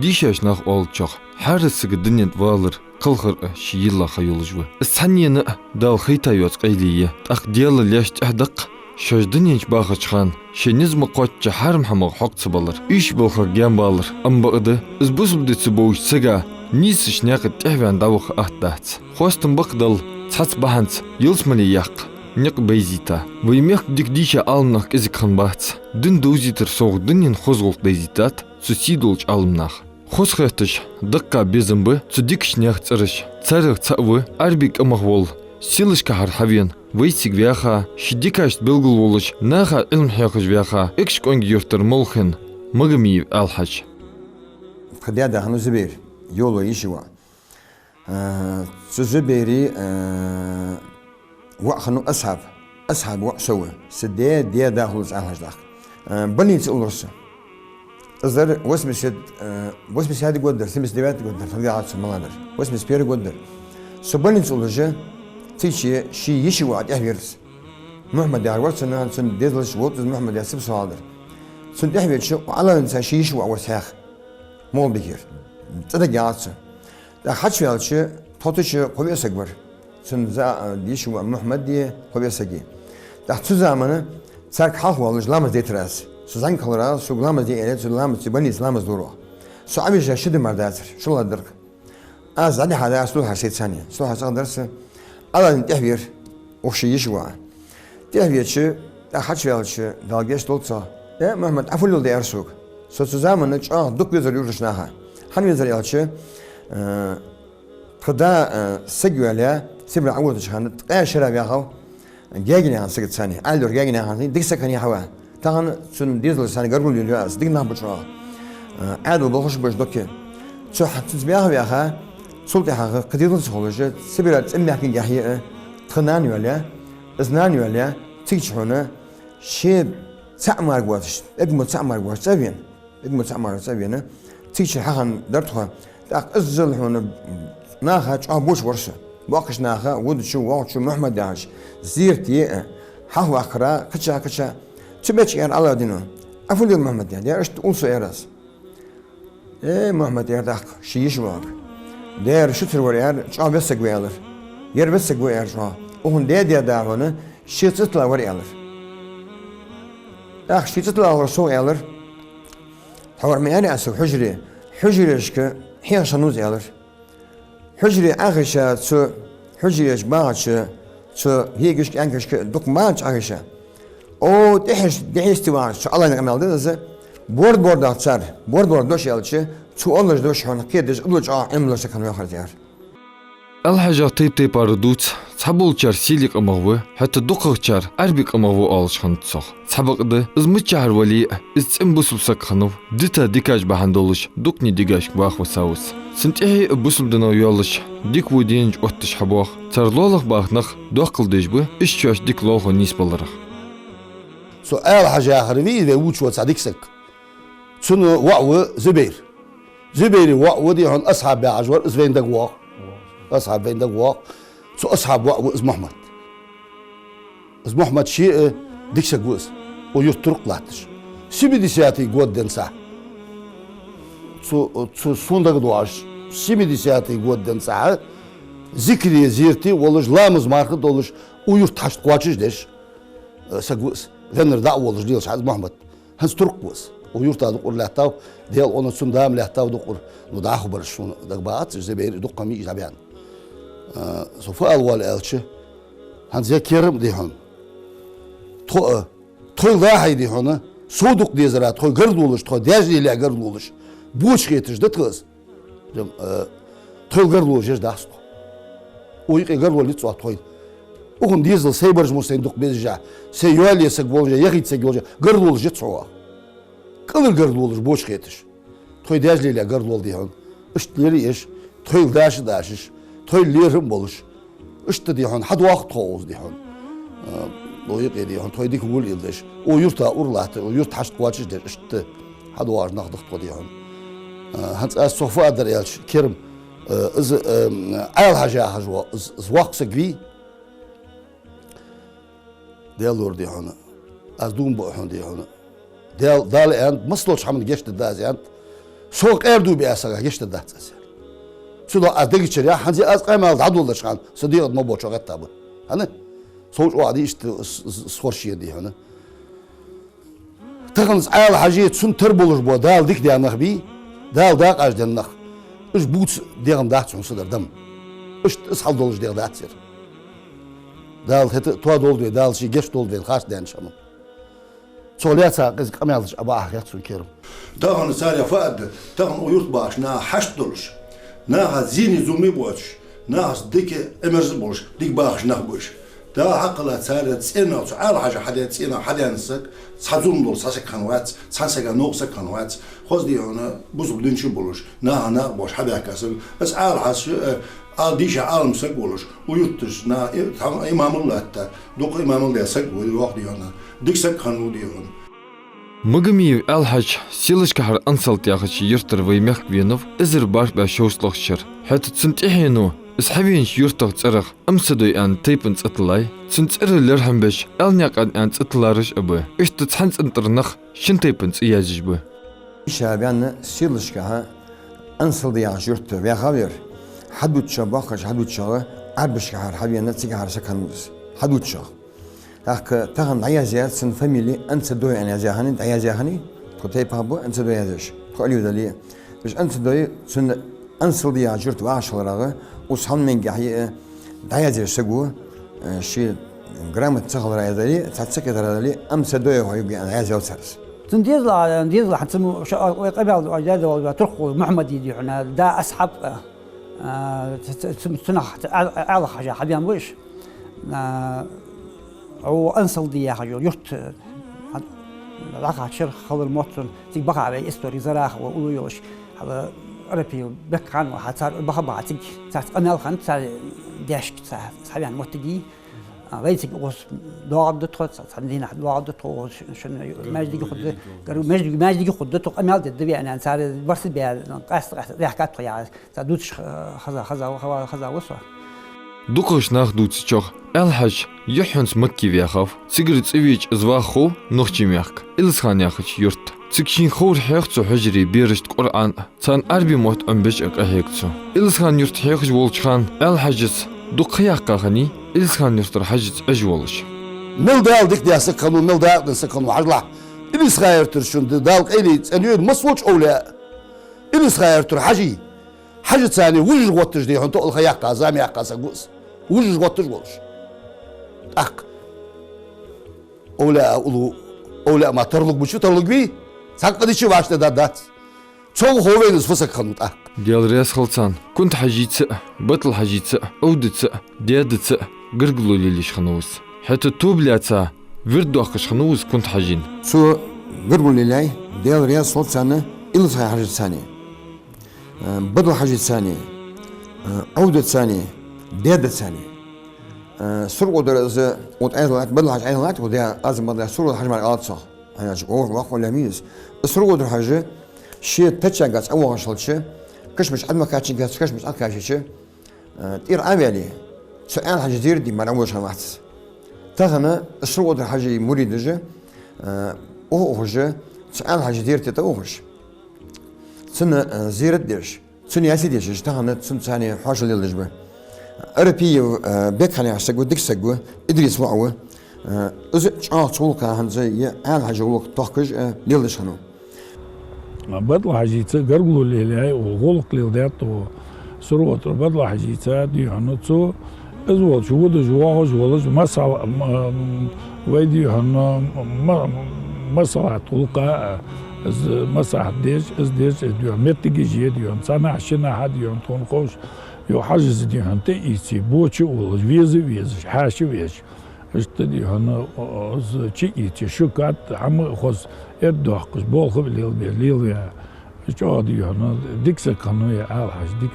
Dişeşnaq olçaq. Harısıgı dinnet valır. Qılğır şiyilla xayolujvu. Sen yeni dal xitayot qayliye. Aq diyalı leşt ahdaq. Şöjdün yenç bağı çıxan. Şenizmi qoçça harm hamıq hoqtsı balır. İş bolxır gen balır. Amba ıdı. Izbusubditsi boğuşsıga. Nisiş naqı tehven davıq ahdat. Xostun baqdal. Tsats bahans. Yılsmali yaq. Ник бейзита. Воймех дикдича алмнах языкхан бац. Дын доузитер соғ дынен хозғылқ бейзитат. Сусидолч алымнах. Хозхэтыш дыққа безімбі. Цудикшнях цырыш. Царық цавы арбик амағвол. Силышка хархавен. Вейсик вяха. Шидикашт білгіл волыш. Наха илм хяқыш вяха. Экшк онги юртыр молхын. Мыгымиев алхач. Қадияда хану зібер. Йолу ишіва. Зібері وقخنو أصحاب وقسوه سدية ديا داخلوس أهلاش داخل بني تقولرس أزر واسمس هادي قدر سمس ديبات قدر فقد عاد سمالادر واسمس بير قدر سبني تقولرس تيجي شي يشي وعد أهبيرس محمد دار ورسنا سن ديزلش وطز محمد ياسب صادر سن أهبيرش وعلى إنسان شي يشي وعد وساخ مول بكير تدق عادس دا حدش فيالش توتش قوي أسكبر سنزا ديشو محمد دي قبيسكي تحت زمانه سرك حق والله لامز ديتراس سوزان كلرا سو لامز دي اله سو لامز بني لامز دورو سو ابي جشد مرداتر شو لا درك از عندي هذا اسلو حسيت ثانيه سو حسن درس على تحبير وشي يشوا تحبير شي حاج فيلش دالجش دولصا يا محمد افول دي ارسوك سو زمانه دوك بيزر يورشناها هن بيزر يالشي خدا سجواليا سبلا عودش خانت قاشرة بياخو جاجني عن سكت ثاني ألدور جاجني عن ديك سكني هوا تان سن ديزل ثاني قربوا لي الياس ديك نام بشرا عادوا بخش بش دوكي شو حتى بياخو بياخا سلطة حاجة قديرون سخولجة سبلا تأمي حكي جاهية تخناني ولا إزناني ولا تيجي شيء تعمر قواتش إدمو تعمر قواتش سبين إدمو تعمر سبين تيجي حاجة درتها تاق إزل هنا ناخد بوش ورشة واقش ناخا ود شو واقش شو محمد داش زيرتي حهو أقرا كتشا تبتش يعني الله دينه أفضل محمد يعني إيش تقول سيراس إيه محمد يرداق شيش واق دير شتر وريار شو بس قويالر ير بس قويار شو وهن ديا داهونه شي تطلع وريالر أخ شي تطلع ورسو يالر حوار مياني أسو حجري إشك حين شنوز يالر حجري أغشى تو حجري إجبارش تو هيجش أنكش دوك مانش أغشى أو دحش تواش الله ينعم على ده بورد أكثر بورد دوش يالش تو أولش دوش هون كيدش أولش إملاش كانوا يخرجير الحاجة طيب أردوت صحبولچار سيليك أمغوه حتى دوقچار أربيك أمغوه آلش خانتصاق صحبق ده إزمتچار ولي إزمبسوسك خانو ديتا ديكاج بحندولش دوقني ديكاش باخ وساوس سنتحي بسلدنا يالش ديك ودينج أوتش حباخ ترلولخ باخنخ دوقل ديجبه إشچاش ديك لوخو نيس بالرخ سؤال حاجة آخر إذا وش وتصدق سك سنو وعو زبير وعو دي هون أصحاب بعجور إزبين دقوا أصحاب بين دقوا سو أصحاب وعو إز محمد شيء ديك سجوز ويطرق لاتش سيبدي سياتي جود دنسا سو سوندق دواش سيبدي سياتي جود دنسا ذكري زيرتي ولش لامز ماركت ولش ويرتحش قواتش ديش سجوز ذنر دعوة ولش ديلش عز محمد هنس ترق بوس ويرتا دقور لهتاو ديال أنا سندام لهتاو دقور نداخو برشون دقبات زبير دق مي جابيان سوف أول ألش هن زي كيرم دي هون توي لاحي دي هون صودق دي زرا توي قرد ولش توي داجلي لا قرد ولش بوش خيتش دتقز توي قرد ولش داستو ويقي قرد ولش توي وهم ديزل سيبرج موسين دق بيزجا سيوالي سقولجا يخيت سقولجا قرد ولش تصوا كل قرد ولش بوش خيتش توي داجلي لا قرد ول دي هون اشتلري ايش توي داشش توي ليرم بولش اشت دي هون حد وقت خوز دي هون ويقي دي هون توي ديك ول يلدش ويرتا اورلات ويرت حشت قواتش دي اشت حد واج نخدخ دي هون هانت الصوفا در يالش كرم از ايل حاجه حجوا از وقت سقوي ديالور دي هون از دوم بو هون دي هون دال اند مسلوش حمد جشت داز اند Soğuk erdu bir asaga geçti dağıtsız. Şurada azda geçer ya. Hangi az kaymalı daha dolaşkan. Sıdıyor mu boçak et tabi. Hani? Soğuk o adı işte skorşiye diye hani. Tağınız ayal haciyet sun tır bulur bu. Dağıl dik diyanlıq bir. Dağıl dağ qaç diyanlıq. Üç buğut diyan dağıtsın sıdırdım. Üç ıshal doluş diyan dağıtsır. Dağıl heti tuğa dolu diyor. Dağıl şey geç dolu diyor. Kaç diyan şamın. Çoğuliyatsa kız kamayalış aba ahiyat sun kerim. Tağını sarı faad. Tağın uyurt baş. Na haşt doluş. Na ha zini zulmi boğaç. Na ha dik emerzi boş. Dik baş nah boş. Da hakkla sarı tsena. Al haja hadi tsena hadi ansık. Sazun dol sasak kanvat. Sansaka noksa kanvat. Hoz diyor ona buzul dünçü buluş. Na ha na boş hadi akası. Bas al haşı. Al dişe alımsak olur. Uyuttur. Na tam imamullah hatta. Dok imamullah yasak bu yok diyor ona. Diksek kanu diyor ona. Мыгмиев Алхач силышкахар ансалт яхач юртар ваймях венов изер барш ба шоуслахчар. Хат центихину исхавинч юртах царах амсадой ан тайпын цатлай. Ценцэрлэр хамбеш алняк ан цатларыш абы. Ишт цанц интернах шин тайпын цияжбы. Şabiyanı silışkaha ansıl diye yurtta ve haber. Hadutça bakış hadutça arbışkahar habiyanı tigahar sakanız. Hadutça. Hakkı tağın ayaziyat sın famili ansa doy ayaziyahani ayaziyahani kutay pabu ansa doy ayazish. Kualiyo dali. Biz ansa doy sın ansıl diye yurt ve aşıları usan mengahi ayazish sagu şey gramat çağlar ayazali tatsak ederali amsa doy hoybi ayaziyat sars. ديزلا حتسمو قبل أجازة ولا ترقوا محمد يدي حنا دا أسحب سنة على حاجة حبيان ويش أو أنصل دي حاجة يرت لقى شر خبر موتن تيجي بقى على إستوري زراخ وأولويوش هذا أربي بكان وحتى بقى بعتك ساعة أنا الخان ساعة داش ساعة حبيان موتجي ويتك وس دواب دتخت صدقني دواب دتخت شن ماجدي خد قالوا ماجدي خد دتخت أمال دبي أنا صار برس بيا قاس رحكات يا صدوش خذا وصوا Дукош нах дуцчох Алхач Йоханс Макки вяхав Сигрит Ивич зваху нохчимяк Илсхан яхач юрт Цикшин хор хягцу хажри беришт Qur'an цан арби мот амбеш акахекцу Илсхан юрт хягч волчхан Алхаджис دقيقة إلسان يفتر حاجة أجولش. Nil dağıldık diye sıkıntı, nil dağıldık sıkıntı. Hacla. İlis hayırtır şundu dağıldık elit. Anıyor masvoç öyle. İlis hayırtır hacı. Hacı tane vücud gottuz diye. Huntu ol hayakta azami yakasa guz. Vücud gottuz olmuş. Ak. Öyle ama tarlık bu şu tarlık bir. Sakın içi başta da dat. Çok hoveniz fısık kanıt ak. ديال رياس خلصان كنت حجيت بطل حجيت أودت ديادت قرقلو ليش خنوس حتى توبلاتا فردو أخش خنوس كنت حجين Su gırgul lillahi diyal riyaz sol sana ilsay hacit sani. Badal hacit sani. Audet sani. Dedet sani. Sur qodar az ot aylat badal hacit aylat وديا azım badal sur hacim alat sağ. Hani açık olur vaq ولا ميز. Sur qodar hacı şi taçagat awa şalçı. كشمش عد ما كاتشين كشمش عد كاتشي تير عملي سؤال حاجة دير دي ما نعوش همات تغنى السرود الحاجة مريد جا أوهج سؤال حاجة دير تتا أوهج سنة زيرت ديرش سنة ياسي ديرش تغنى سنة ثاني حاجة اللي لجبه أربي بيك خلي عسقو ديك سقو إدريس وعوه إذا تولكا هنزي عال حاجة ولك تحكج ليلش خنو بدل حاجيتا قرقلو ليلاي وغلق ليلدات وسروت بدل حاجيتا دي هنوتو ازول شو ود جواه جوالج مسا ويدي هن مسا تلقى از مسا ديش از ديش ديو متجي جي ديو سنة عشنا حد يوم تونقوش يو حاجز دي هنت ايتي بوتشي ولج ويز حاشي ويز اشتدي هنا از چی ایتی شکات هم خوش ادعا کش بال خوب لیل یا چادی هنا دیکس کنوی آل حج دیک.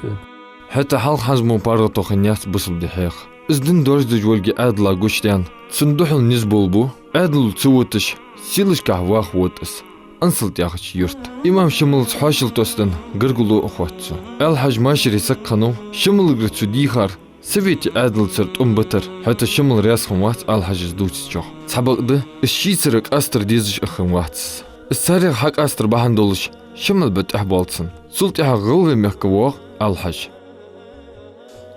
حتى حال حزمو بارغتو خنيات بصل دحيق ازدن دورج دجولجي عادلا قوشتيان صندوحل نزبولبو عادل تسوتش سيلش كهواخ ووتس أنصلت ياخش يرت إمام شمل حاشل توستن قرقلو أخواتسو الحج ماشري سكنو شمل قرتسو ديخار سويتي عادل صرت بتر حتى شمل رياس خموات الحجز دوتس جوخ سبق ده الشي سرق أستر ديزش أخمواتس السارق حق أستر بحندولش شمل بت أحبالتسن سلطة غلغ مخكواه الحج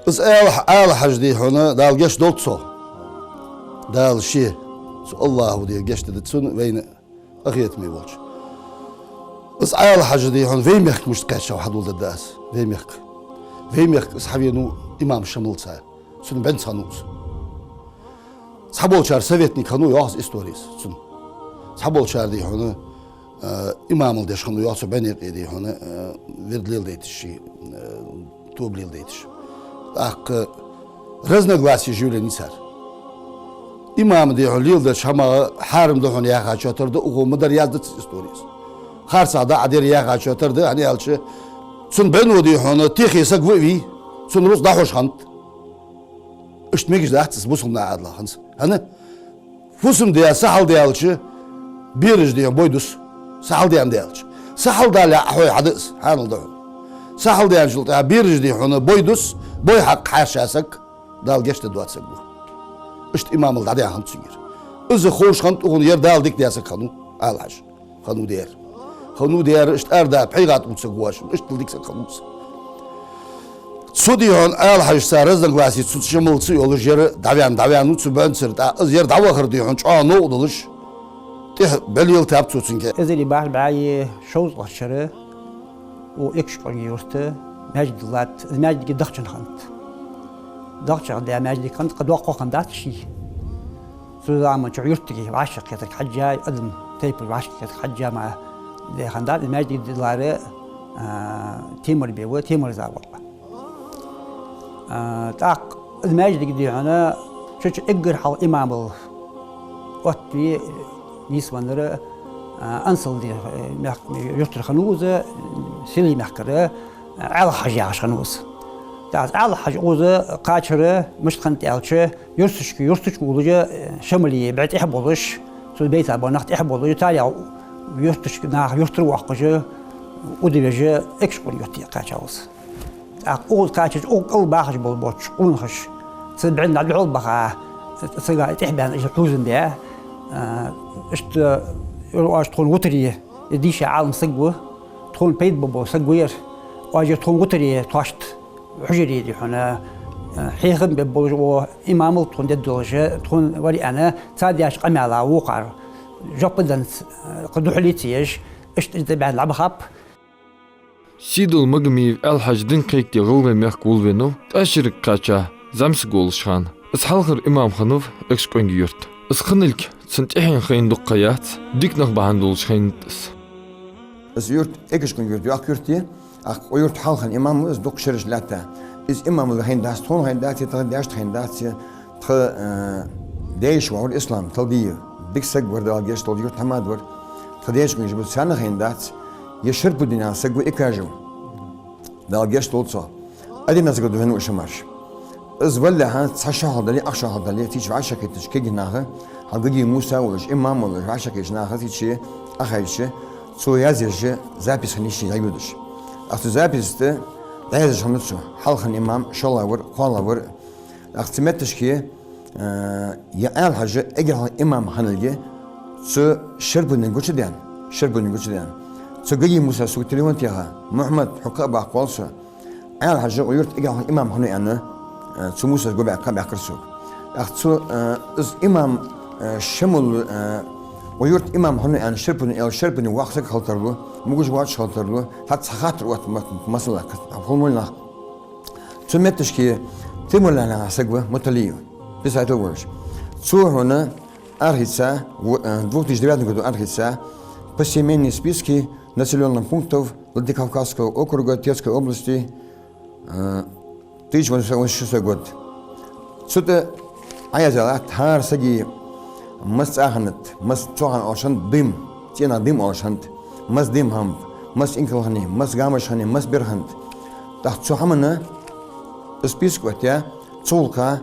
Is al die hone dal geç doltso. Dal şey. Allahu diye geçti de tsun veyne ahiyet mi bolç. Is al die hone vey mekh must kaça hadul da das. Vey mekh. Vey mekh sahabiyenu imam şamılsa. Sun ben sanus. Sabolçar sovetni kanu yaz istoriyas sun. Sabolçar die hone imamul deşkunu yaz ben yedi hone verdlil deydi şey. Toblil deydi. Ak разногласия жюля нисар. Имам де холил да шама харм да хоне яха чотырды угуму да язды историяс. Харсада адер яха чотырды ани алчы сун бен оди хоне техиса гви сун рус да хош хант. Üstmek izahsız bu sunna adlahans. Hani fusum diye sahal diye alçı bir diye boydus sahal diye alçı. Sahal da la hoy hadis hanıldı. Sahal diye alçı bir diye onu boydus boy hak haşasak dal geçti duatsak bu. İşte imamıl da diye hantsın yer. Özü hoş hant onu yer daldık diye kanu alaj. Kanu diyer. Kanu diyer işte erda peygat mutsak buaşım. İşte dildikse kanus. Sudiyon alaj sarızdan glasi tutuşamılsı yolu yeri davyan utsu bönsür da az yer davakır diyor. Çoğa ne oluluş? Belli yıl tap tutsun ki. Ezeli bahar bayi şoz başarı o ekşik yurtta mecdilat mecdi dağçın hant. Dağçın da mecdi kan qadwa qoqan dat şey. Suzama yurttaki aşık yatak hacca adım teypul aşık yatak hacca ma de handat mecdi dilare Timur Bey ve Timur Zawal. Tak mecdi gidiyor ana çocuk egger hal imamul otbi nisvanları أنصل دي يطرح خنوزة سلي محكرة على حاجة عش خنوز تعال على حاجة أوزة قاشرة مش خنت ألشة يرسش ولجة شملي بعد إحبولش سو بيت أبو نخت إحبولش تالي يرسش ناخ يرتر وقجة ودرجة إكشكون يرتي قاشوز أول قاشج أول باخج بالبوش أونخش سبعين على العول بخا سجا تحبان إيش توزن بيا إشت واش تكون وتريه ديش عالم سقوه تكون بيت بابو سقوير واجي تكون وتريه طاشت حجري دي حنا حيخم بابو إمام تكون ددوجة تكون ولي أنا تادياش قمالة وقر جبدن قدو حليتيش إشت تبع العبخاب سيدول مغمي الحج دين قيك دي غلغ مخكول وينو تأشرك قاچا زمس قولشان اسحالخر إمام خنوف إكشكوين يورت اسخنلك سنت إحين خين دقيات ديك نخبهان دولش خين تس Is yurt ekişkün yurt yok yurt diye. O yurt halkın imamı is dok şeriş latta. Is imamı da hendas ton hendas tı daşt hendas tı değiş var İslam tabiye. Dik seg var da geç tol yurt hamad var. Tı değiş mi bu sana hendas yaşır bu dünya seg bu ekajım. Da geç tolsa. Adi nasıl gödüven uşamar. Is vallaha saşa hadali aşağı hadali tiç aşağı ketiş ke ginahı. Hadi Musa olur imam olur aşağı kejnahı tiç ahayşe. So yazıcı zapis nişi yayılır. Aslında zapiste da yazıcı şu halkın imam şolavur qalavur. Ahtimetmiş ki ya el hacı eğer imam hanılge su şerbunun güçden su gayı Musa su televizyon Muhammed hukaba qalsa el hacı uyurt eğer imam hanı yani su Musa gobe akırsu. Ahtu imam şemul ويرت إمام هنا يعني شربني وقت خلطرلو موجود وقت خلطرلو حتى خاطر وقت مثلا هم ولا سمعتش كي تمر لنا سجوة متليو بس هتقولش سو هنا أرهيسا وقت جديد نقول أرهيسا بس يمين списки населенных пунктов Владикавказского округа Тверской области 1986 год. Сюда аязала тар саги مس أهنت مس توعن أوشان ديم تينا ديم أوشانت مس ديم هم مس إنكل هني مس جامش هني مس بيرهنت تحت شو همنا سبيسك وقتها تولكا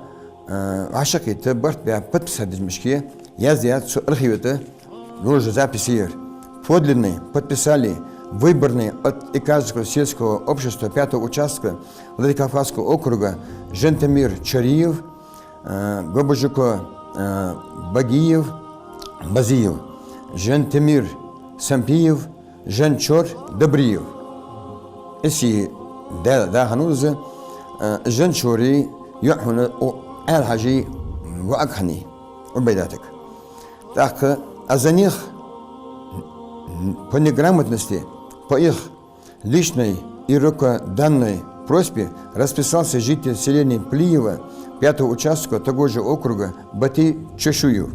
عشقيته برت بيا بتسدج مشكية يزيد شو أرخيوته روج записير подлинный подписали выборный от Иказского сельского общества 5-го участка Владикавказского округа Жентемир Чариев, Гобожуко Багиев, Базиев, Жентемир Сампиев, جنشور دبريو اسي دا هنوز جنشوري يحن الحاجي وأكحني وبيداتك так за них по неграмотности, по их личной и рукоданной просьбе расписался житель селения Плиева 5-го участка того же округа Бати Чешую.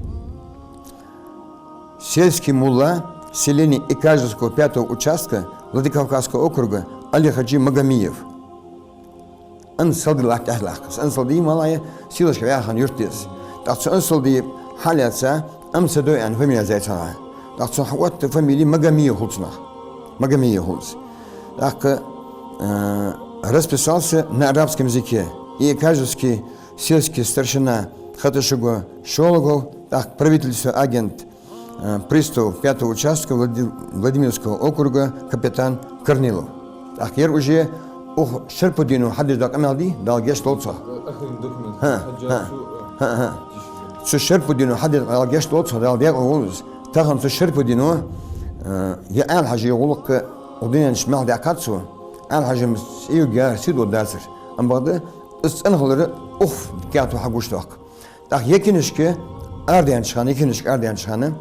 Сельский мулла селения Икажевского 5-го участка Владикавказского округа Али Хаджи Магомиев. Он салди лахтахлахкас, он салди малая силашка яхан юртис. Так что он салди حالاتها أمسدوا عن فاميليا زيتها. لكن حوات فاميلي مجامية خلصنا مجامية خلص. لكن расписался на арабском языке. И каждый сельский старшина Хаташуга Шологов, так правительство агент пристав 5-го участка Владимирского округа капитан Корнилов. Так я уже шерпудину حدش داك أمالدي دال جيش لوطة. سشربودينو حد الجيش توصل على ديال أولز تاخن سشربودينو يا أهل حاجة يقولك ودينا نشمع دعكاتسو أهل حاجة مسيو جار سيدو داسر أم بعد أنهلر أوف كاتو حقوش توك تاخ يكينشك أرديان شخانة يكينشك أرديان شخانة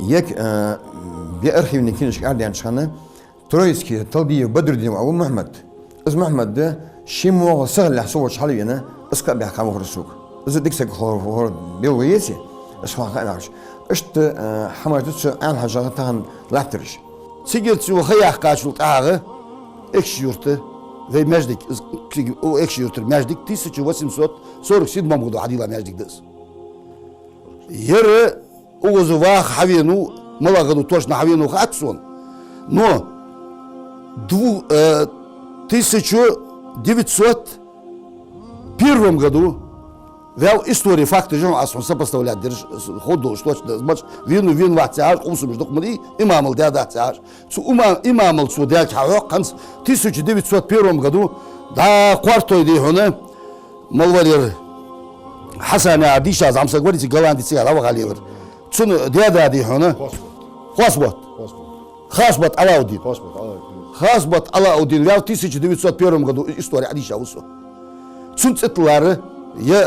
يك بيأرخي من يكينشك أرديان شخانة ترويسكي طلبي بدر الدين أبو محمد اسم محمد ده شيمو سهل لحسوه شحالينا اسكا بيحكامو خرسوك إذا ديكسك خور بيلويتي اسمع خيرش اشت حمايتش أنا حاجة تهن لاترش سيجلت وخيا قاشل تعاغ إكش يورت ذي مجدك أو إكش يورت مجدك تيسج وسم صوت صورك سيد ما مقدو عديلا مجدك دس ير وزواخ حوينو ملاقدو توش نحوينو خاتسون но 1901 году вел истории факты же он сопоставлять ходу что значит вин ватсар кумсу между кмри имамал дядатсар цу имамал цу дядь хавок канс 1901 году да квартой дихоне малвалер حسن عديشة زعم سقولي تجلان دي سيارة وغاليور شنو ديادا دي هنا خاصبت علاء-الدين в 1901 году история عديشة وصو سنتلار يا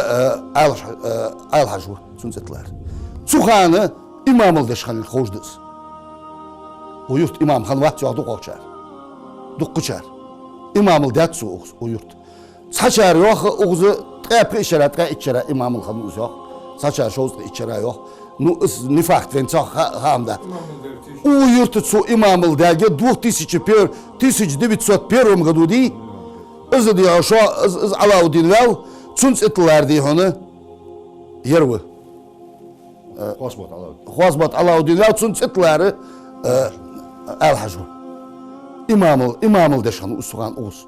الحجور سنتلار سخانة إمام الدشخان الخوجدس ويرت إمام خان وقت يعطو قوشار دقشار إمام الداتسو ويرت سحشار يوخ أغزو تقابل إشارات إشارة إمام الخان وزوخ سحشار شوز إشارة يوخ نفاقت وين صح هامدا ويرتسو إمام الداجة 1901 году دي إذا دي عشا إذا علاء-الدين لاو تونس إطلار دي هنا يروي خاصبت علاء-الدين لاو تونس إطلار الحجر إمام الدشان أسوان أوس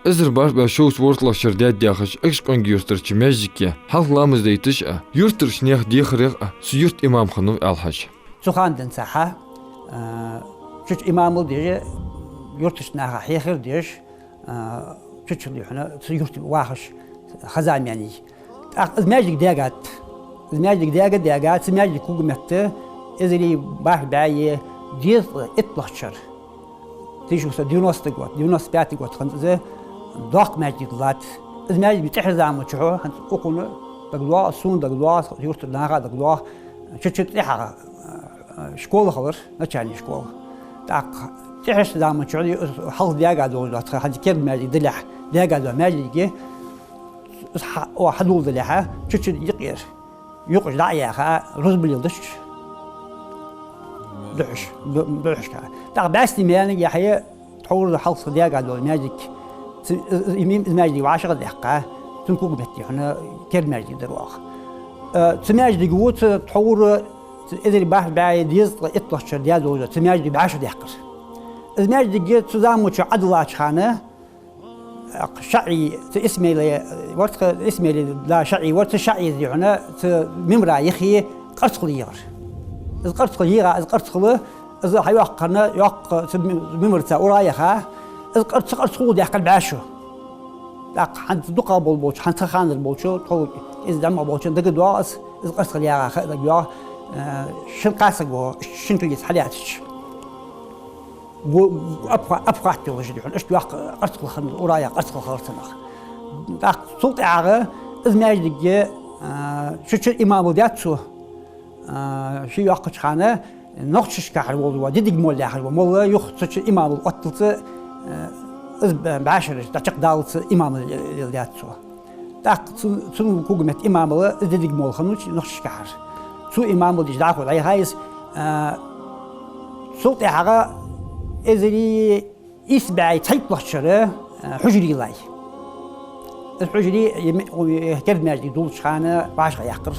Izir baş şoğus wortlaşır diyağış ekşkan yurtırçı meclikye halklamız deytiş yurtırç neh diyxırıq suyurt imam xanım alhaj. Suxandın saha çüç imamı diye yurtırç naha hiyxir diye çüçlü hına suyurt vahış xazam yani. Meclik diyağat meclik hükümeti izli baş bayi diye itlaşır. Tijus 90 год 95 год خنزه ضاق ماجد لات الماجد بتحرز عم تشعو هن أقول دقلوا صون دقلوا يورت ناقة دقلوا شت لحها شكول خبر نتشاني شكول تاق تحرز عم تشعو حل دياقة دولة هذا كل ماجد دلح دياقة ماجد جه وحدول دلحها شت يقير يقش دعيها رز بليدش دعش كا تاق بس تمياني يحيى تحول حلص دياقة دولة ماجد إمام الماجد وعشرة دقيقة تنكوب بتي هنا كل ماجد دروخ تماجد قوت تحور إذا باح بعد يزط إطلع ديال دولة تماجد بعشر دقيقة الماجد جت تزامج عدل خانة شعي اسمي لي ورت اسمي لا شعي ورت شعي ذي هنا ممرا يخي قرصلير القرصلير القرصلة إذا حيوقنا يوق ممرتا ورايخها القرصلة دي أقل بعشو لق عند دقة بالبوش عند خان البوشو تقول إذا دم بوشو دق دواس القرصلير خد دوا شن قاسق شن تجلس حلياتش bu apqat yolcu diyor. İşte vak artqılxın oraya artqılxırtınıq. Daq sulт ağı izməcdige şu imamı diyatsu şu yaqı çıxanı noqçış kahır oldu va dedik molla kahır va molla yox şu imamı atıltı iz başır daçıq dağıltı imamı diyatsu. Daq sun hükümet imamı dedik molxanu noqçış kahır. Su imamı diye daqı ay hayız sulт ağı ezeli isbay taytlaşırı hücrilay. الحجري كرد ماجدي دول شخانة باشغا يقر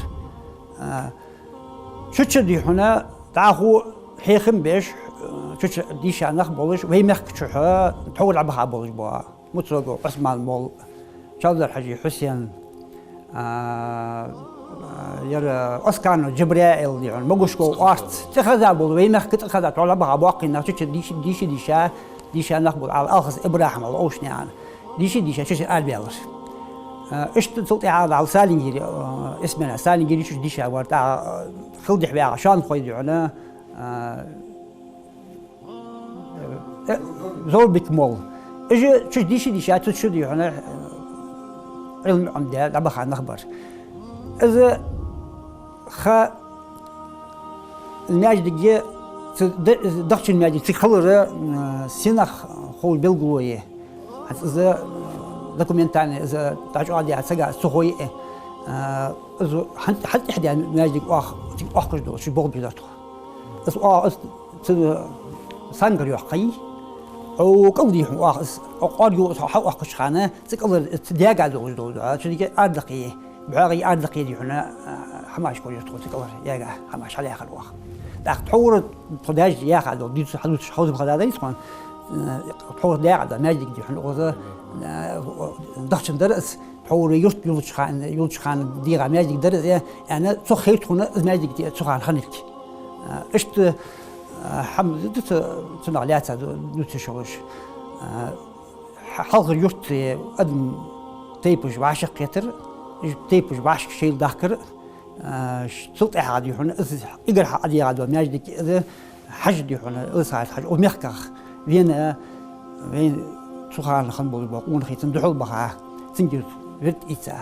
شوتش دي هنا تعاخو حيخم بيش شوتش دي شانخ بولش وهي مخكشوها تحول عبها بولش بوا مترقو عثمان مول شاودر حجي حسين يرى أسكانو جبرائيل دي هنا مقوشكو وارت تخذا بول وهي مخك تخذا تعول عبها باقينا شوتش ديشا نخبول على الأخذ إبراهيم الأوشني يعني ديشا شوتش ألبيالر إشت صوتي على سالنجيري اسمنا سالنجيري شو ديشا ورتا خلدي حبيعة عشان خويدي عنا زور بكمول إجا شو ديشا تشو دي عنا علم عمدا لعبخ عن نخبر إذا خا الماجد جي دخش الماجد في خلر سنخ خول بلغوية إذا دوكيومنتاني إذا تعجوا على سجى سخوي إذا حتى إحدى ناجيك آخر دول شو بقول بيداتو إذا سانجر يحقي أو قضيه أو قاريو حق أخش خانة تقدر تدياج على دول شو ديك أردقية بعاقي أردقية دي هنا حماش كوريو تقدر ياجا حماش عليه آخر واحد ده تحور تداج ياجا على دول دي حوز بخدادة يسكن تحور داج على ناجيك دي هنا دخشن درس حور يلش خان ديغا ماجيك درس يعني سو خيط هنا ماجيك دي سو خان خنك اشت حمد دت تنعليات دوت شوش حلق يرت ادم تيبج بعشق قطر تيبج بعشق شيل داكر صوت احد هنا اقر حد يقعد ماجيك اذا حجد هنا اسعد حج ومخكخ وين سخان خنبول باقون خيتن دحول بخا تنجر ورد إيتا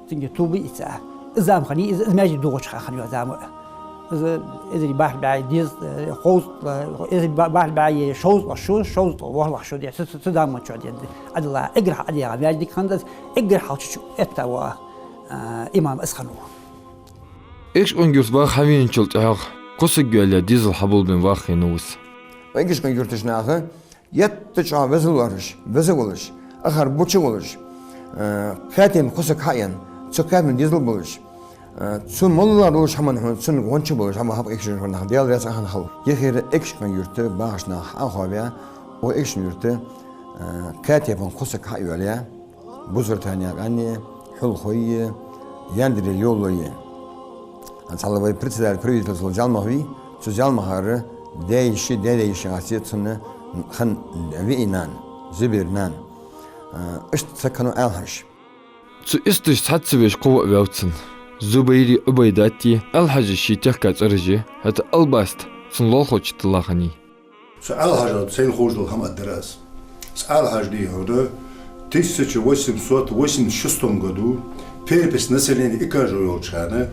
تنجر توبي إيتا إزام خني إذا ما يجي دوغش خاني إزام إذا باح بعي ديز خوز إذا باح بعي شوز شوز والله شو دي تدام ما شو دي أدلا إقرح أدي ما يجي كندس إقرح شو إتا و إمام أسخنو إيش أنجرت باخ حوين شلت أخ قصة جالة ديزل حبول بن واخي نوس وإيش كنجرتش ناخه يتشع وزلش آخر بوشولش كاتم خسك حيان سكات من ديزل بولش سون مولار بولش همان سون غونش بولش هما هب إكشن هنا ديال رأس هان خل يخير إكشن يرت باعشنا أخوابيا وإكشن يرت كاتم خسك حيو عليا بزر تانيا عني حل خوي يندري يولوي أنصلا وي بريتسدار بريتل سوجال ماوي سوجال مهار دايشي عسيتنا خن وينان زبيرنان إيش تسكنوا ألهش zu istisch hatsewisch قوة ويوتسن زبيري عبيداتي الحاج الشيتيخ كاترجي هات الباست سن لوخوش تلاخني سأل حاجة سين خوش دول هم الدراس سأل حاجة دي هذا 1886 году перепись населения икажу йолчана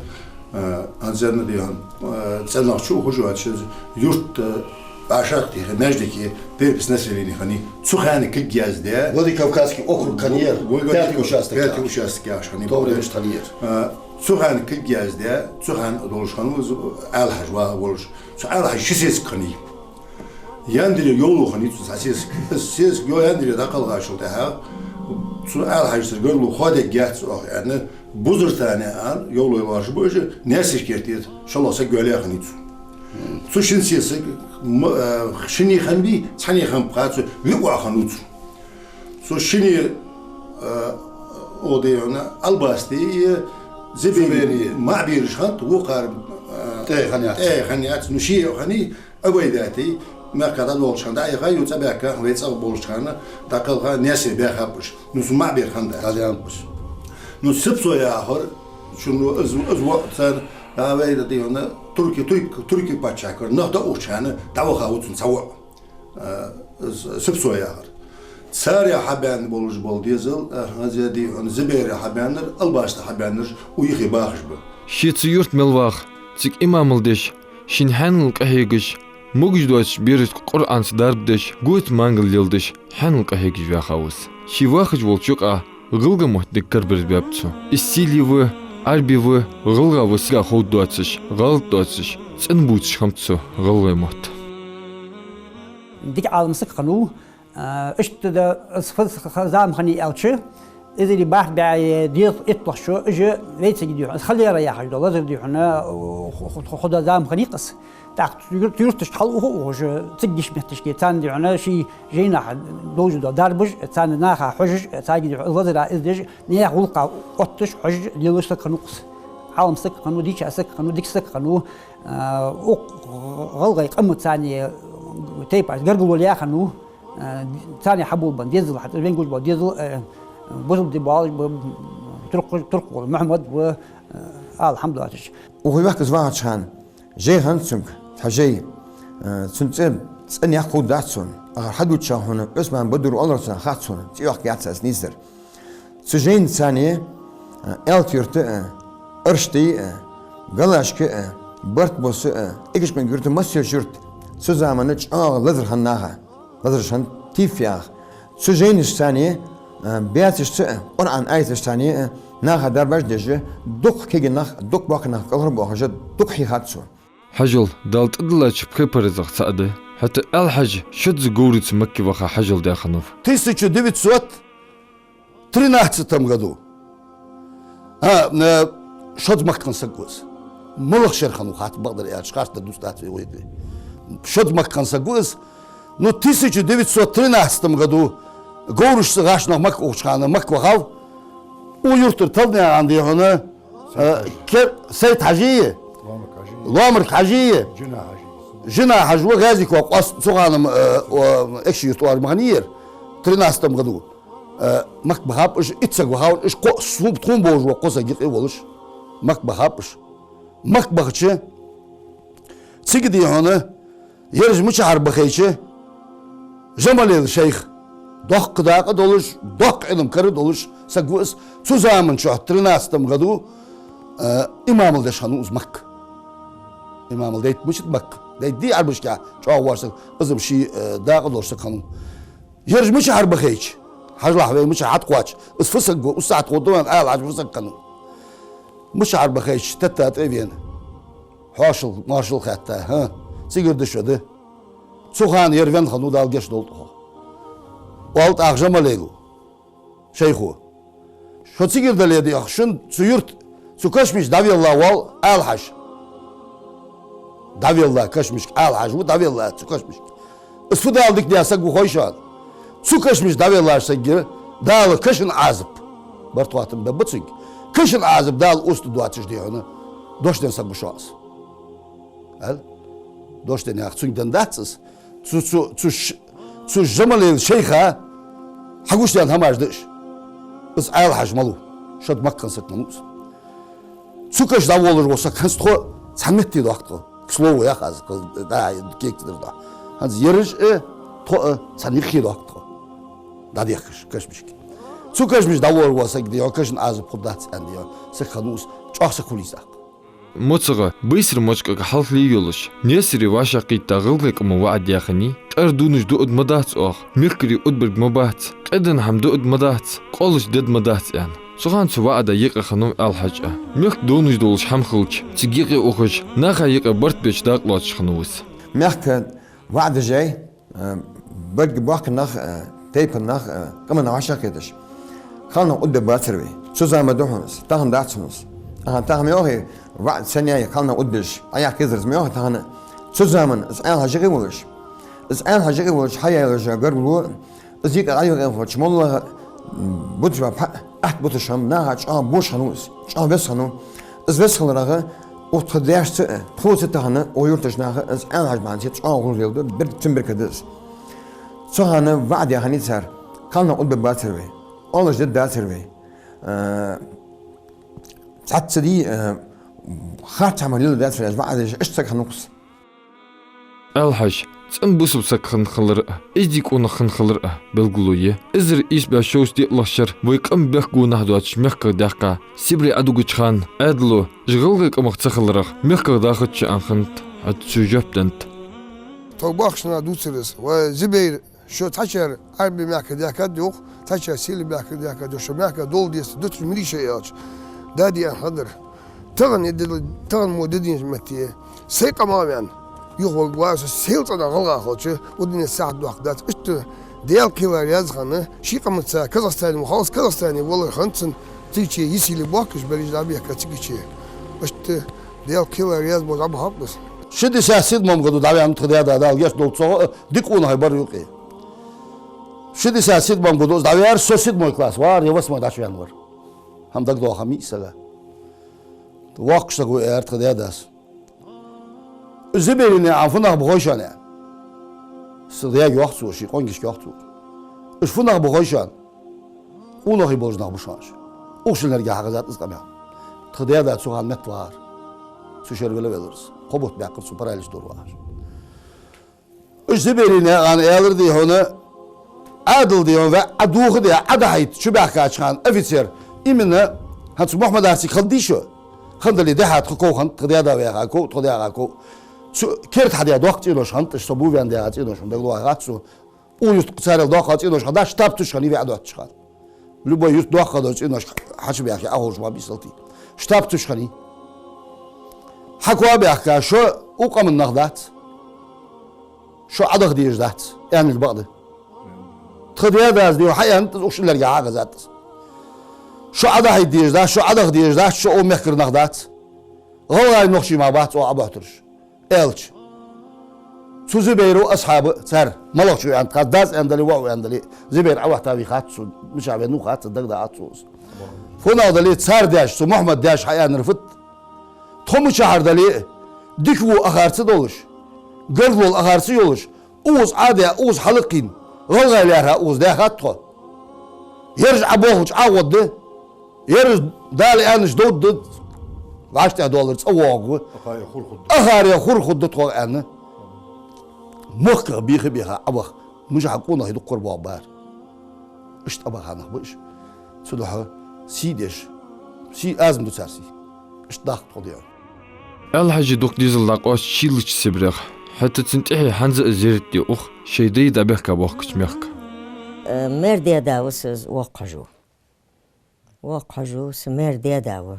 анзерна дихан ценахчу хожуат юрт Ашатки, междики, перепись населения хани, цуханы как гязде. Владикавказский округ Каньер, пятый участок. Пятый участок ашхани. Добрый Каньер. Цуханы как гязде, цухан должхан алхаж ва волш. Алхаж шисес хани. Яндире yolu хани сес яндире дакалга шултаха. Алхаж сыргылу ходе гяц yani buzur tane al yolu var bu işi ne sirkertiyor. Şalasa göle хани. Su şinsiyesi şini xanbi çani xan pratsu viwa xanut so şini o de ona albasti zeberi ma'bir xant وقار xaniyat nushi xani abaydati merkada dolçanda ayga yutabaka ve tsab bolçana dakalga nesi be xapış nus ma'bir xanda alyanmış nu sipsoya ahır şunu az vaqtlar davayda deyona Türkiye paçakır nahda uçanı tavuk havutun savu سبسو ياغر ساري حبان بولج بول ديزل هذه زبير حبانر الباشت حبانر ويخي باخش به Şiçi yurt melvaq, cik imamıldeş, şin hanılk ahegiş, mugjdoj birit Qur'ans darbdeş, gut mangıl yıldeş, hanılk ahegiş vaxavus. Şi vaxıj volçuk a, gılga muhtik karbir baptsu. İssilivi, arbivi, gılga vısga xod doatsış, galt doatsış, цын buçş hamtsu, gılga muht. Dik alımsı kanu, işte de zam hani elçi, إذا باح بعديض إطلع شو إجا ليت يديو خلي يريح حاجة الله يديو حنا خدا زام خنيقس تاع تيرتش حلو هو جو تجيش متشكي تان ديو حنا شي جينا دوج دو داربج تان ناخا حجج تاع يديو الوزراء إزدج نيا غلقة قطش حجج ديوش تكنوقس عالم سك قانون ديك سك قانون ديك سك قانون غلقة يقمة ثاني تيبا قرقل ولا خنو ثاني حبول بنديزل حتى بين جوج بنديزل بوزم دي بال ترك محمد و الحمد لله وهو وقت زواج شان جي هنسونك حجي سنتم ان ياخذ داتسون حدو تشاهون اسمان بدر الله سن خاتسون تي وقت ياتس نيزر سجين ثانيه التيرت ارشتي غلاشك برت بوس ايش من جرت مسير جرت سو زمانه لزر هناها لزر شان تيفيا سجين ثانيه بياتش عن ايت ثانيه ناخ دربج دجه دوق كيجي ناخ دوق باك ناخ قهر بوخجه دوق هي هاتسو حجل دالت ادلا چپخه پرزق ساده حتى الحج شد زغوريت مكي وخا حجل داخنوف 1913 году شد مكان سقوس ملخ شرخنو خات بقدر يا شخص دوستات ويدي شد مكان سقوس но 1913 году Горуш гашна мак ушхана мак вахав уюртур талны анды хана Сейт Хажи Ламр Хажи Жена Хажу газик ва қас суганым экши туар магнир 13 году мак бахап иш итсак вахав иш ко суб тун божу қоса гит волш мак бахап иш мак бахче цигди хана ерж мучар бахайче Жамалел шейх Дох кыдака долуш, дох илим кары долуш, сагвыз цузамын чо 13 году имамыл дешхану узмак. Имамыл дейт мучит мак. Дейт ди арбышка чо варсак, ызым ши дака долуш хану. Ерж мучи арбахейч. Хажлах вей мучи хатқуач. Исфысак го, усаат годуан ал аж фысак хану. Мучи арбахейч, таттат эвен. Хашыл, маршыл хатта, ха. Сигирди шоды. Цухан ервен хану дал геш долду. Walt akşamaleygu, şeyhu. Şu çigirdeledi akşın suyurt, su kaçmış davilla wal alhaş. Davilla kaçmış alhaş, bu davilla su kaçmış. Isfu da aldık diyorsak bu hoşan. Su kaçmış davilla şegir, dal kaşın azıp. Bartuatım be bıçık. Kaşın azıp dal ustu duatış diyor onu. Doşten sak bu şans. Al. Doşten ya çünkü datsız. Su jamalel şeyha حقوشتان هماش دش بس عيال حاج مالو شد مكان سكنوس سكش داولر وسا كنستو سمتي دوقتو كسلو يا خاز دا كيكتر دا هاز يرج تو سنيخي دوقتو دا ديخش كشمش سكش مش داولر وسا ديو كشن از قدات انديو سكنوس چاخس كوليزا Моцага быстро мочка халхли юлыш. Несери ваша кита гылгык мо ваад яхни. Ардунуш ду удмадац ох. Миркри удберг мабац. Кадан хамду удмадац. Колыш дед мадац ян. Суган цу ваада йыка ханум алхача. Мирк дунуш дулш хамхылч. Цигиqi ухыш. Наха йыка бартбеч дaqлоч хнуус. Мирк ваада жай برج باق نخ تيب نخ كمان عشاء كدش خلنا قد باتروي شو زي ما دوهنس تاهن داتسونس تاهم يوهي بعد ثانية خلنا قدش أيا كذرز ميوه تاهن شو زمان إسأل هجري ولش إسأل هجري ولش حيا رجع قربلو إزيك الأيو غير شمولله بتجوا أحد بتشام ناهج بوش خنوس بس خنو بس خلنا وتخديش تخوت تاهن ويرتش ناها إسأل هج معناتي غول يلدو برد تمبر كدس صهنا بعد يا هني صار خلنا قد باتروي الله جد داتروي حتى دي خاطر عملوا له داتروي بعد إيش تك هنقص الحج Sen bu subsak hınxılır, izdik onu hınxılır belguluye. İzir iş başoş diyelaşır, vayqam bek gunah duaç mehka daqqa. Sibri adugu çxan, adlu, jgılgı qamıq çaxılırıq, mehka daqıtçı anxınt, ad süjöpdent. توباخشنا دوترس وزبير شو تحشر عربي معك ديك دوخ تحشر سيل معك ديك دوخ شو معك دول ديس دوتر ملي شيء دادي حضر تغن موددين متي سيق ما يعني يخول واس سيلت انا غلغا خوتش ودني الساعه دوخ دات اشت ديال كيلر يزغنا شي قمت كازاخستان وخلاص كازاخستاني والله خنتن تيجي يسيلي بوكش بليج دابيك تيجي اشت ديال كيلر يزبو ابو حبس شدي ساسيد مم قدو دعوي عم تخدي هذا الجيش دول تصو ديك أونه هاي بريوقي شدي ساسيد مم قدو دعوي هر سوسيد موي كلاس وار يوس ما داش ينور هم دك دو خميس سلا واقش تقول إير تخدي هذا زبيرني عفنا بغوشان سديا يوحسو شي قنجش يوحسو إيش فنا بغوشان أونه هاي بوجنا بشانش وشلنا رجع حاجات إسقامها تخدي هذا سوهان متوار سوشير ولا ويلرز قبوت بيعقد سوبراليش دور واحد. إيش زبيرنا عن إيلر دي هنا عادل دي هنا عدوخ دي عدهيت شو بيحكي عشان أفيسير إمنا هات محمد عسي خديشو خندلي ده هات خو خند خديا ده ويا خاكو خديا خاكو شو كيرت حديا دوقت إنوش خند تشتبو وين ده هات إنوش ده لو هات شو ويستقصر الدوق هات إنوش خداش تاب تشخني في عدوات شخان لبوا يست دوق خداش إنوش حش بيحكي أهوش ما بيسلتي شتاب تشخني حكوا بيحكي شو أقام النهضات شو عضغ ديج ذات يعني البعض تخدي هذا دي وحقيقة أنت وش اللي رجع ذات شو عضغ ديج ذات شو عضغ ديج ذات شو أم يحكر نهضات غلا نخشي مع بعض أو أبهترش إلش شو زبيرو أصحاب سر ملوك شو عند قداس عندلي واو عندلي زبير عوض تاريخات شو مش عارف نوخات الدقدة عطوس فونا دلي سر داش شو محمد داش حقيقة نرفض تومو شهر دلي ديكو أخارسي دولش قرضول أخارسي يولش أوز عادة أوز حلقين غلغة ليها أوز ده خطوة يرجع أبوهش عوض ده يرجع دالي أنش دود دود $10 تصوغ أخاري خور خد تطوغ أنا مخ بيخ أبخ مش حقونا هيدو قربوا بار إشت أبخ أنا بيش سلوحة سيدش سي أزم دو سارسي إشت ضغط قضيان الحاجة دوك ديزل لاقواش شيلش سبريخ حتى تنتحي حنزة زيرتي أخ شيدي دابيخكا بوخكش ميخكا مردي داوس وقجو سمردي داو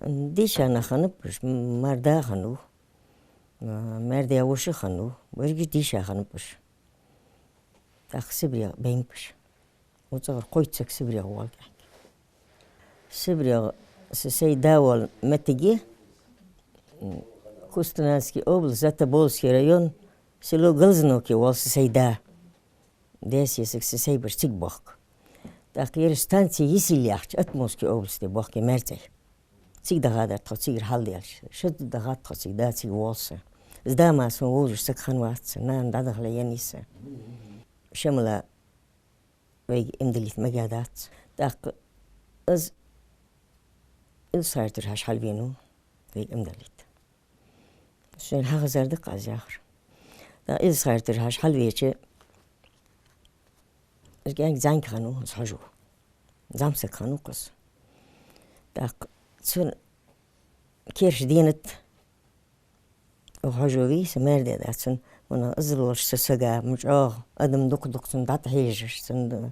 ديش أنا خنبش مردا خنو مردي وش خنو برجع ديش خنبش تاخ سبريغ بينبش وتصغر قويتك سبريغ والك سبريغ سي داول متجي Кустанайский область, Затобольский район, село Глазновки, Волсисайда. Здесь есть Сисайбаш Цигбах. Так, я станции Есилях, Атмосской области, Бахки Мерцей. Циг дагадar, Циг Халдиаш, Шет дагад, Циг да, Циг Волса. Сдама см Волжиш Сакханватса, Нан Дадахла Яниса. Шамла Вейг Имдалит Магадат. Так, از سرتر هاش حلوينو Вейг Имдалит. شن ها زردق از آخر. دا از خارتر هاش حلویه چه. ارجع زنگ خانو صحجو. زامسك خانو قص. دا شن كيرش دينت. وحجوي سمردي دا شن ونا أزلوش سسجا مش أدم دق شن داتهيج شن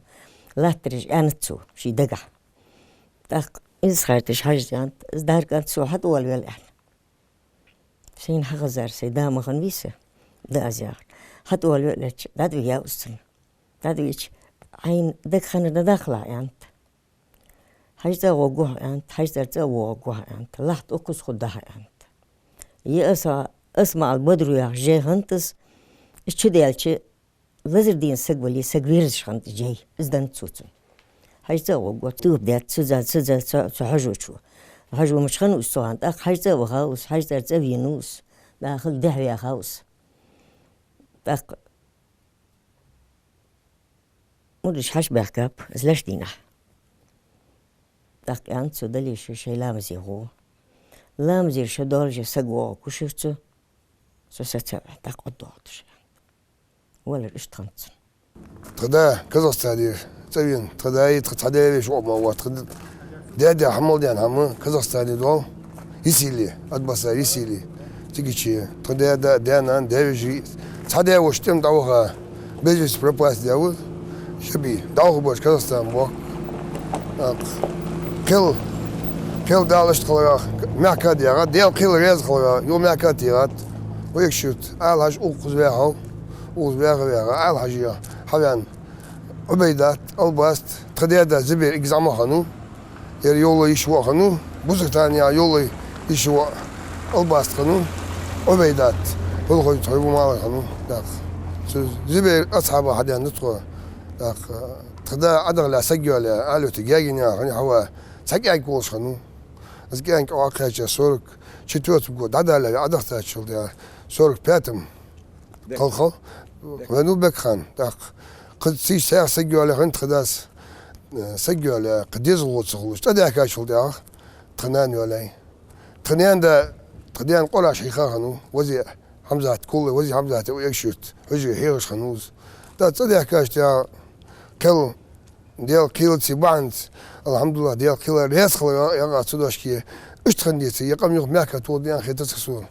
لا ترج أنا تسو شي دقة. دا از خارتش حاج جانت از دار كانت سو حد والويل إحنا. سين حغزر سيدا مخن ويسه دا أزيار حتى والوقت دا دويا أصلا دا دويش عين دك خنا داخلة يعني حاجة وجوه يعني حاجة وجوه يعني لحت أقص خدها يعني يأسا اسمع البدر يا جاي هنتس اشتديالش وزر دين سقولي سقويرش خنت جاي إزدان تسوتن حاجة وجوه توب ده تسوزا تحجو شو حاجة مش خنو استوان تاخ حاجة وخاوس حاجة تبي نوس داخل دهوي خاوس تاخ مدرش حاش بحكاب زلاش دينا تاخ يعني تسودلي شي لامزي هو لامزي شدول جي سقوا كشفتو سوسة تاخ قدوتش ولا اشتغلت تغدا كازاخستان تبين تغدا تغدا شو ما هو تغدا ده حمل ديان هم كازاخستان دول يسيلي أدبسا يسيلي تيجي شيء تغدا ده أنا ده بيجي تغدا وشتم داوها بيجي بريباس داو شبي داو باش كازاخستان بوك كل دالش خلاص معك ديارات ديال كل رياض خلاص يوم معك ديارات ويكشوت على هاش أوقز بيها أوقز بيها على هاجيا حبيان عبيدات الباست تغدا زبير إجزام خانو يولي يشوا خانو بوزك تانيا يولي يشوا الباست خانو عبيدات والخوي تحبوا معه خانو داك زبير أصحاب حدا نتقو داك تغدا أدغلا سجل على تجاجنا خاني هوا سجل كوش خانو از گنگ آخرش سرک چطور تو گود عدالت عدالت شده سرک پیتم خال و نو بکن دق قد سی سر سجل هند خداس سجل قدیز غوت سخلوش تدا کاش شده تنان ولی تنان ده تنان قلا شيخا خنو وزي حمزة كله وزي حمزة ويكشوت وزي حيرش خنوز ده تدا كاش ده كل ديال كيلو تبانت الحمد لله ديال كيلو ريس خلا يا تدوش كي اشتخنديتي يقام يوم معك تود ديال خيط تسكسون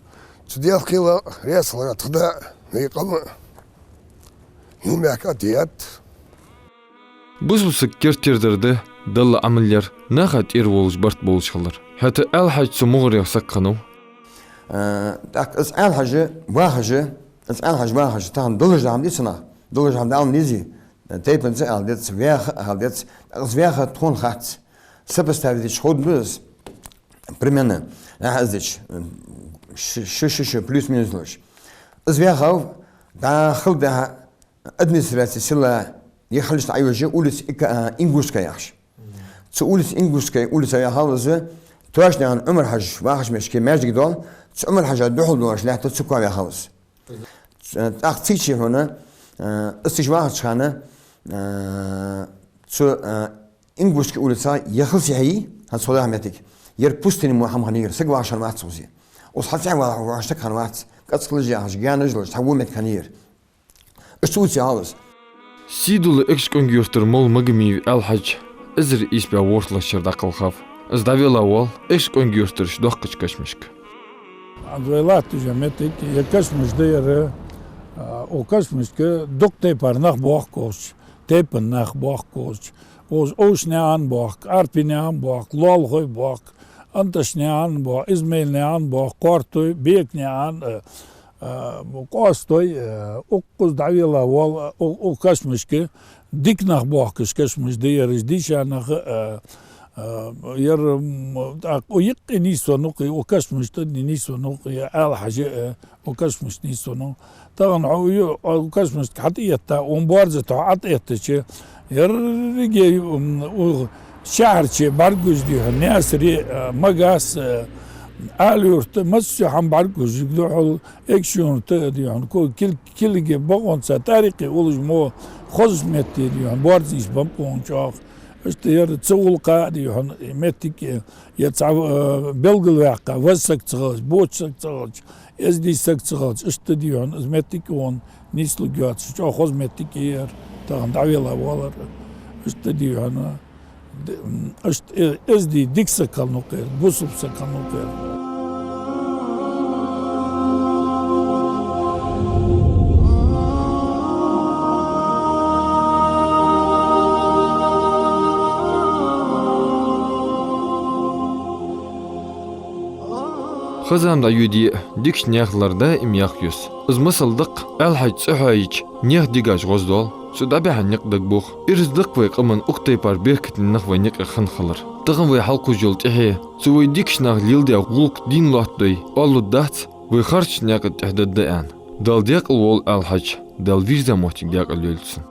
ديال كيلو ريس خلا تخدا يقام يوم معك ديات Buzlusu kertirdirdi, dalla amellar nahat bolus bart boluşlar. Hatta al haj sumuğur sakkanu. Tak is al hajı, vahajı, is al haj vahajı tam dolaj ham disna. Dolaj ham dal nizi. Tepen ze al dit al dit as weg tron gaat. Sebestavi schod bus. Примерно. Здесь плюс минус ноль. Is weg hou, daar goed de administratie silla يخلص عيوجي أولس إنجوسكا يعش. تقولس إنجوسكا أولس يا هذا تواشني عن عمر حج واحد مشكلة ماجيك دول عمر حج دحول دوش لا تسكوا يا هذا. أختيشي هنا استجواب شانه إنجوسكا أولس يخلص هي هالصلاة ماتك يربوستني محمد هنير سجوا عشان ما تصوزي. وصحفي وعشتك هنوات كتسخل جاهش جانا جلوس تحول متكنير. استوتي هذا. Sidulu ekskongürtür mol magmi al haj izr isbe wortlaşırda qılxaf. Zdavela wol ekskongürtür şdoq qıçkaşmışk. Advelat jametik yakaşmış deyre o kaşmışke dokte parnaq boğkoş, tepenaq boğkoş. Oz nean boğ, arpinean boğ, lolgoy boğ, antaşnean boğ, izmeilnean boğ, qortoy, beknean قاستوي أقص دعيلا وال أقسمش كه ديكنا بوحكش كشمش ديرش ديش أنا ير ويق نيسو نقي وكشمش تدني نيسو نقي على حاجة وكشمش نيسو نو طبعا وكشمش حتى يتا ومبارزة عطيت شيء يرجع شهر شيء برجوج ديه الناس ري مجاس alıyordu masya ham barkoz yükdüğül ekşiyontu diyor ko kilge bağonsa tarihi oluşmo hizmet diyor barziş bamponçak işte yer çoğulqa diyor metik yatsav belgilvaka vasak çıgıç boçsak çıgıç ezdisak çıgıç işte diyor metik on nislu göç çok hizmetik yer tamam davela var işte diyor işte ezdi dikse kalnoker busupsa kalnoker Xazamda yudi diks nehlarda imyaq yüz. Izmasıldık al haj sıhayç neh digaj gozdol. Suda behanyak dagbuq. İrzdik ve qımın uqtaypar berkitin naq ve nek xın xılır. Tığın ve halku jol tehe. Suy diks naq lilda gulq din latday. Allu dat ve xarç naq tehdidde an. Dal diaq wol al haj. Dal virza mohtik diaq ölsün.